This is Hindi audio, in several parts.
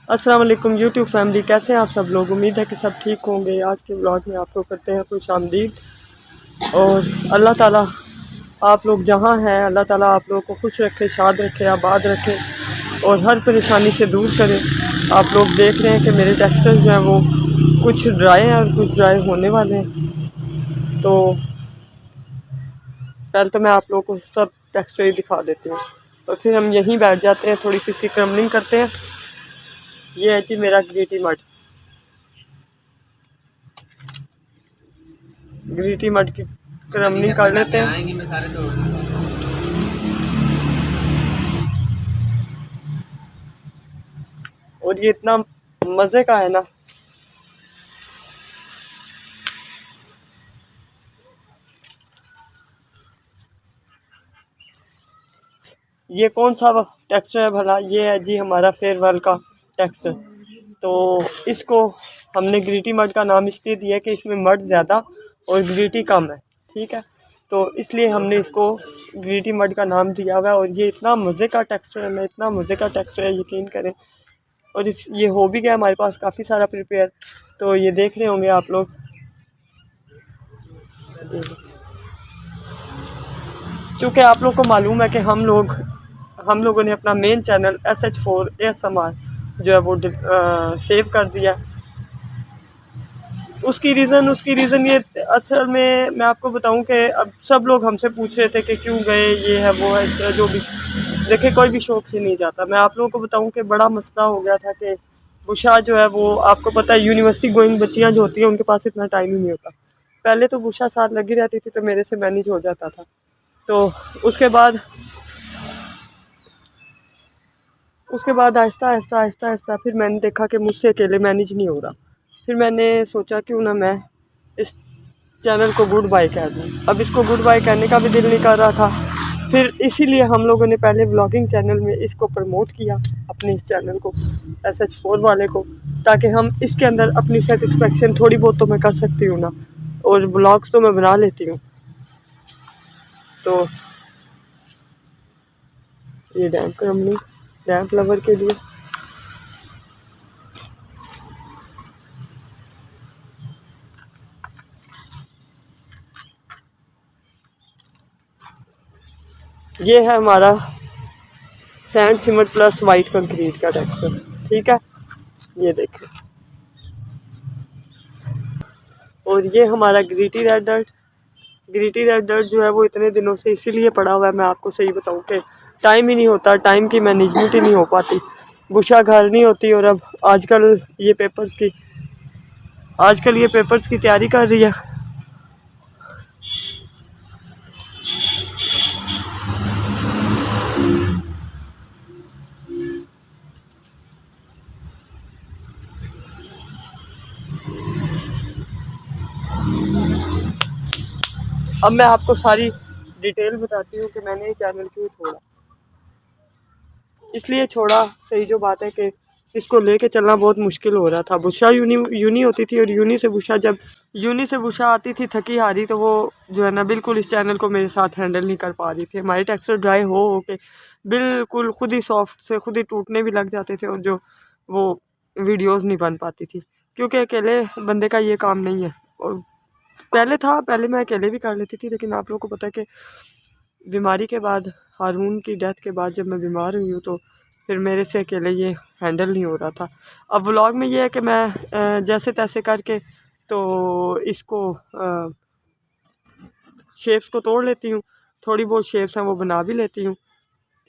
अस्सलाम वालेकुम यूट्यूब फैमिली, कैसे हैं आप सब लोग। उम्मीद है कि सब ठीक होंगे। आज के ब्लॉग में आपको करते हैं खुश आमदीद। और अल्लाह ताला आप लोग जहां हैं, अल्लाह ताला आप लोगों को खुश रखे, शाद रखे, आबाद रखे और हर परेशानी से दूर करे। आप लोग देख रहे हैं कि मेरे टेक्सचर्स जो हैं वो कुछ ड्राई हैं और कुछ ड्राई होने वाले हैं। तो पहले तो मैं आप लोगों को सब टेक्सचर ही दिखा देती हूँ और फिर हम यहीं बैठ जाते हैं, थोड़ी सी इसकी क्रमलिंग करते हैं। ये है जी मेरा ग्रीटी मड की क्रमलिंग कर लेते हैं। और ये इतना मज़े का है ना, ये कौन सा टेक्सचर है भला। ये है जी हमारा फेयरवेल का टेक्सचर। तो इसको हमने ग्रीटी मड का नाम इसलिए दिया कि इसमें मड ज़्यादा और ग्रीटी कम है, ठीक है। तो इसलिए हमने इसको ग्रीटी मड का नाम दिया हुआ है। और ये इतना मज़े का टेक्सचर है ना, इतना मज़े का टेक्सचर है, यकीन करें। और ये हो भी गया हमारे पास काफ़ी सारा प्रिपेयर। तो ये देख रहे होंगे आप लोग, क्योंकि आप लोग को मालूम है कि हम लोगों ने अपना मेन चैनल SH4 ASMR जो है वो सेव कर दिया। उसकी रीज़न ये असल में मैं आपको बताऊं कि अब सब लोग हमसे पूछ रहे थे कि क्यों गए, ये है वो है, इस तरह जो भी। देखिए कोई भी शौक से नहीं जाता। मैं आप लोगों को बताऊं कि बड़ा मसला हो गया था कि बुशा जो है वो, आपको पता है यूनिवर्सिटी गोइंग बच्चियाँ जो होती हैं उनके पास इतना टाइम ही नहीं होता। पहले तो बुशा साथ लगी रहती थी तो मेरे से मैनेज हो जाता था। तो उसके बाद आहिस्ता आहिस्ता फिर मैंने देखा कि मुझसे अकेले मैनेज नहीं हो रहा। फिर मैंने सोचा क्यों ना मैं इस चैनल को गुड बाय कह दूँ। अब इसको गुड बाय कहने का भी दिल नहीं कर रहा था। फिर इसीलिए हम लोगों ने पहले व्लॉगिंग चैनल में इसको प्रमोट किया, अपने इस चैनल को, SH4 वाले को, ताकि हम इसके अंदर अपनी सेटिस्फेक्शन थोड़ी बहुत तो मैं कर सकती हूँ ना। और ब्लॉग्स तो मैं बना लेती हूँ। तो ये डैम्प लवर के लिए ये है हमारा sand cement plus white concrete का टेक्सचर, ठीक है। ये देखें। और ये हमारा ग्रीटी रेड डर्ट जो है वो इतने दिनों से इसीलिए पड़ा हुआ है, मैं आपको सही बताऊं कि टाइम ही नहीं होता, टाइम की मैनेजमेंट ही नहीं हो पाती। बुशा घर नहीं होती। और अब आजकल ये पेपर्स की तैयारी कर रही है। अब मैं आपको सारी डिटेल बताती हूँ कि मैंने ये चैनल क्यों छोड़ा। इसलिए छोड़ा, सही जो बात है कि इसको लेके चलना बहुत मुश्किल हो रहा था। बुशा यूनी होती थी और जब यूनी से बुशा आती थी थकी हारी, तो वो जो है ना बिल्कुल इस चैनल को मेरे साथ हैंडल नहीं कर पा रही थी। हमारे टेक्सचर ड्राई हो के बिल्कुल खुद ही सॉफ्ट से खुद ही टूटने भी लग जाते थे और जो वो वीडियोस नहीं बन पाती थी, क्योंकि अकेले बंदे का ये काम नहीं है। और पहले मैं अकेले भी कर लेती थी, लेकिन आप लोगों को पता है कि बीमारी के बाद, हारून की डेथ के बाद जब मैं बीमार हुई हूँ तो फिर मेरे से अकेले ये हैंडल नहीं हो रहा था। अब व्लॉग में ये है कि मैं जैसे तैसे करके तो इसको शेप्स को तोड़ लेती हूँ, थोड़ी बहुत शेप्स हैं वो बना भी लेती हूँ,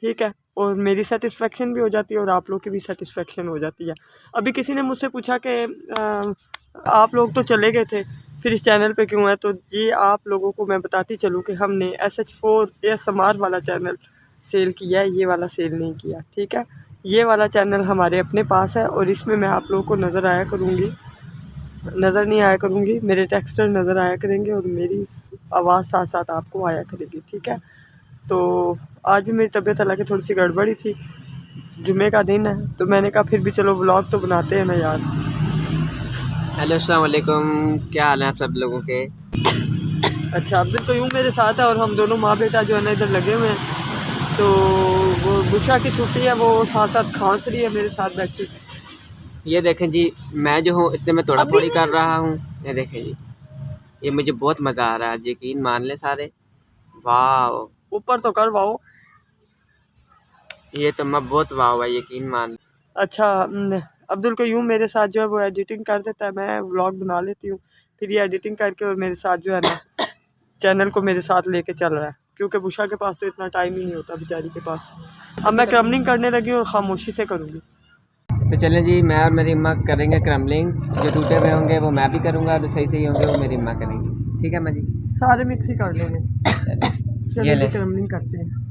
ठीक है। और मेरी सेटिस्फेक्शन भी हो जाती है और आप लोग की भी सेटिस्फेक्शन हो जाती है। अभी किसी ने मुझसे पूछा कि आप लोग तो चले गए थे, फिर इस चैनल पे क्यों है। तो जी आप लोगों को मैं बताती चलूँ कि हमने SH4 ASMR वाला चैनल सेल किया है, ये वाला सेल नहीं किया, ठीक है। ये वाला चैनल हमारे अपने पास है और इसमें मैं आप लोगों को नज़र नहीं आया करूँगी, मेरे टेक्सचर नज़र आया करेंगे और मेरी आवाज़ साथ साथ आपको आया करेगी, ठीक है। तो आज भी मेरी तबीयत हालांकि थोड़ी सी गड़बड़ी थी, जुम्मे का दिन है, तो मैंने कहा फिर भी चलो व्लॉग तो बनाते हैं ना यार। हेलो अस्सलाम वालेकुम, क्या हाल है आप सब लोगों के। अच्छा, अब्दुल तो यूँ मेरे साथ है और हम दोनों माँ बेटा जो है ना इधर लगे हुए हैं। तो वो बुशा की छुट्टी है, वो साथ साथ खांस रही है मेरे साथ बैठी। ये देखें जी, मैं जो हूँ इतने में तोड़ा फोड़ी कर रहा हूँ। ये देखें जी, ये मुझे बहुत मज़ा आ रहा है, यकीन मान ले सारे। वाह, ऊपर तो कर वाओ। ये तो मैं बहुत वाह हुआ, यकीन मान। अच्छा, अब्दुल कयूम मेरे साथ जो है वो एडिटिंग कर देता है, मैं व्लॉग बना लेती हूँ, फिर ये एडिटिंग करके और मेरे साथ जो है ना चैनल को मेरे साथ लेके चल रहा है, क्योंकि बुशा के पास तो इतना टाइम ही नहीं होता बेचारी के पास। अब मैं क्रमलिंग करने लगी और खामोशी से करूँगी। तो चलें जी, मैं और मेरी अम्मा करेंगे क्रम्बलिंग। जो टूटे हुए होंगे वो मैं भी करूँगा, और जो सही सही होंगे वो मेरी अम्मा करेंगी। ठीक है अम्मा जी? सारे मिक्स ही कर लेंगे। ये ले। चलिए क्रमलिंग करते हैं।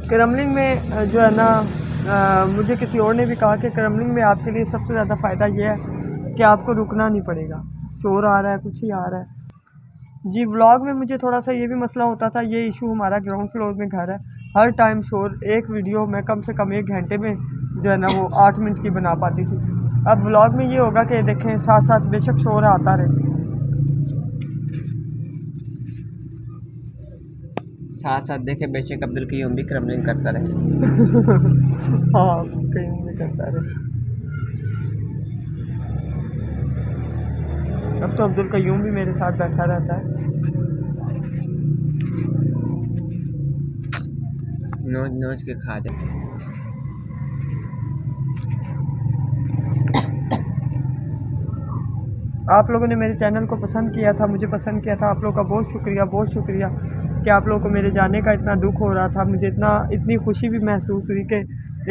क्रमलिंग में जो है ना मुझे किसी और ने भी कहा कि क्रमलिंग में आपके लिए सबसे ज़्यादा फ़ायदा ये है कि आपको रुकना नहीं पड़ेगा। शोर आ रहा है, कुछ ही आ रहा है जी। व्लॉग में मुझे थोड़ा सा ये भी मसला होता था, ये इशू हमारा ग्राउंड फ्लोर में घर है, हर टाइम शोर। एक वीडियो मैं कम से कम 1 घंटे में जो है ना वो 8 मिनट की बना पाती थी। अब व्लॉग में ये होगा कि देखें साथ साथ बेशक शोर आता रहे, साथ साथ देखे बेशक अब्दुल कयूम भी क्रम्बलिंग करता रहे। हाँ, कहीं भी करता रहे। अब तो अब्दुल कयूम भी मेरे साथ बैठा रहता है। नोच नोच के खा जाए। आप लोगों ने मेरे चैनल को पसंद किया था, मुझे पसंद किया था, आप लोगों का बहुत शुक्रिया, बहुत शुक्रिया कि आप लोगों को मेरे जाने का इतना दुख हो रहा था। मुझे इतनी खुशी भी महसूस हुई कि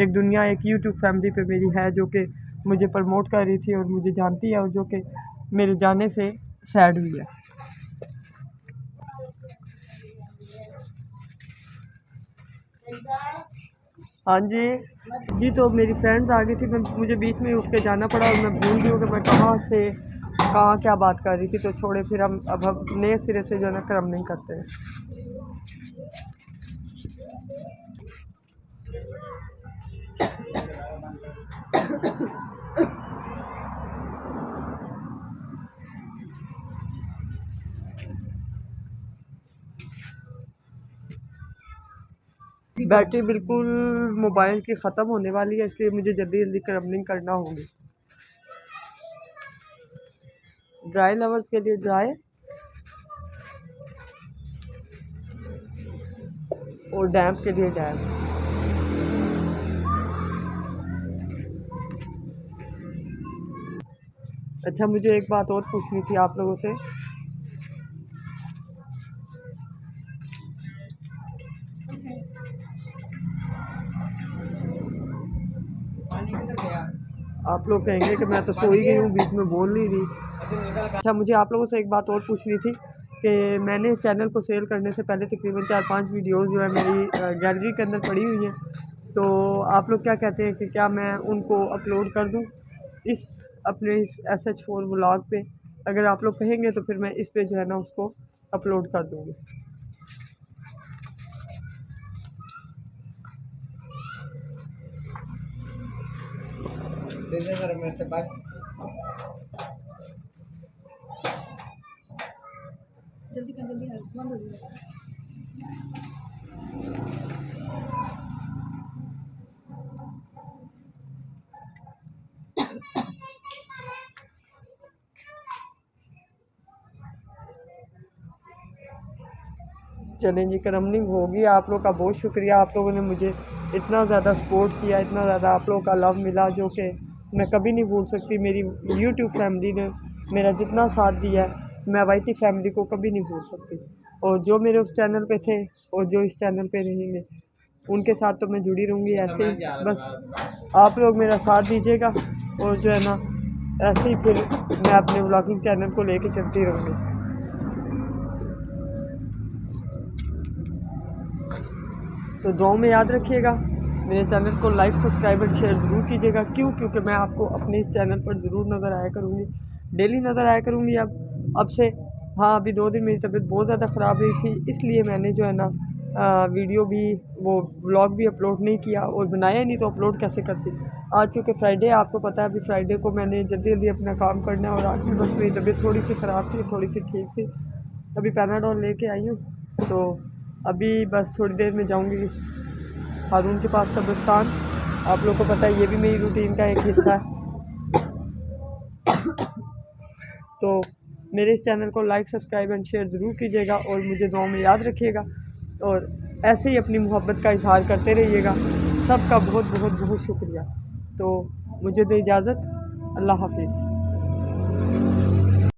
एक दुनिया एक यूट्यूब फैमिली पे मेरी है जो कि मुझे प्रमोट कर रही थी और मुझे जानती है, और जो कि मेरे जाने से सैड हुई है। हाँ जी जी, तो मेरी फ्रेंड्स आ गई थी, मुझे बीच में उठ के जाना पड़ा और मैं भूल गई हूँ कि मैं कहाँ क्या बात कर रही थी। तो छोड़े, फिर हम नए सिरे से जो है ना क्रमलिंग करते हैं। बैटरी बिल्कुल मोबाइल की ख़त्म होने वाली है, इसलिए मुझे जल्दी जल्दी क्रमलिंग करना होगी। ड्राई लवर्स के लिए ड्राई और डैम्प के लिए डैम्प। अच्छा, मुझे एक बात और पूछनी थी आप लोगों से। आप लोग कहेंगे कि मैं तो सो ही गई हूँ, बीच में बोल नहीं रही। अच्छा, मुझे आप लोगों से एक बात और पूछनी थी कि मैंने चैनल को सेल करने से पहले तकरीबन 4-5 वीडियोस जो है मेरी गैलरी के अंदर पड़ी हुई हैं। तो आप लोग क्या कहते हैं कि क्या मैं उनको अपलोड कर दूं अपने इस SH4 व्लॉग पे? अगर आप लोग कहेंगे तो फिर मैं इस पे जो है ना उसको अपलोड कर दूँगी। मेरे से बस जल्दी कर, जल्दी कर, बंद हो जाएगा। चलें जी, क्रमलिंग होगी। आप लोग का बहुत शुक्रिया, आप लोगों ने मुझे इतना ज़्यादा सपोर्ट किया, इतना ज़्यादा आप लोगों का लव मिला, जो कि मैं कभी नहीं भूल सकती। मेरी यूट्यूब फैमिली ने मेरा जितना साथ दिया है, मैं वाईटी फैमिली को कभी नहीं भूल सकती। और जो मेरे उस चैनल पे थे और जो इस चैनल पे रहेंगे, उनके साथ तो मैं जुड़ी रहूँगी ऐसे ही। बस आप लोग मेरा साथ दीजिएगा और जो है ना ऐसे ही फिर मैं अपने व्लॉगिंग चैनल को लेके चलती रहूँगी। तो दुआओं में याद रखिएगा, मेरे चैनल को लाइक, सब्सक्राइब और शेयर ज़रूर कीजिएगा। क्यों? क्योंकि मैं आपको अपने इस चैनल पर ज़रूर नज़र आया करूँगी, डेली नज़र आया करूँगी अब से। हाँ, अभी 2 दिन मेरी तबीयत बहुत ज़्यादा ख़राब रही थी, इसलिए मैंने जो है ना वीडियो भी, वो व्लॉग भी अपलोड नहीं किया, और बनाया नहीं तो अपलोड कैसे करती। आज चूँकि फ्राइडे है, आपको पता है अभी फ्राइडे को मैंने जल्दी जल्दी अपना काम करना है और आज भी बस मेरी तबीयत थोड़ी सी ख़राब थी, थोड़ी सी ठीक थी। अभी पैनाडोल लेके आई हूँ, तो अभी बस थोड़ी देर में जाऊँगी हारून के पास कब्रिस्तान। आप लोगों को पता है ये भी मेरी रूटीन का एक हिस्सा है। तो मेरे इस चैनल को लाइक, सब्सक्राइब एंड शेयर ज़रूर कीजिएगा और मुझे दुआ में याद रखिएगा और ऐसे ही अपनी मोहब्बत का इजहार करते रहिएगा। सबका बहुत बहुत बहुत शुक्रिया। तो मुझे दे इजाज़त। अल्लाह हाफिज़।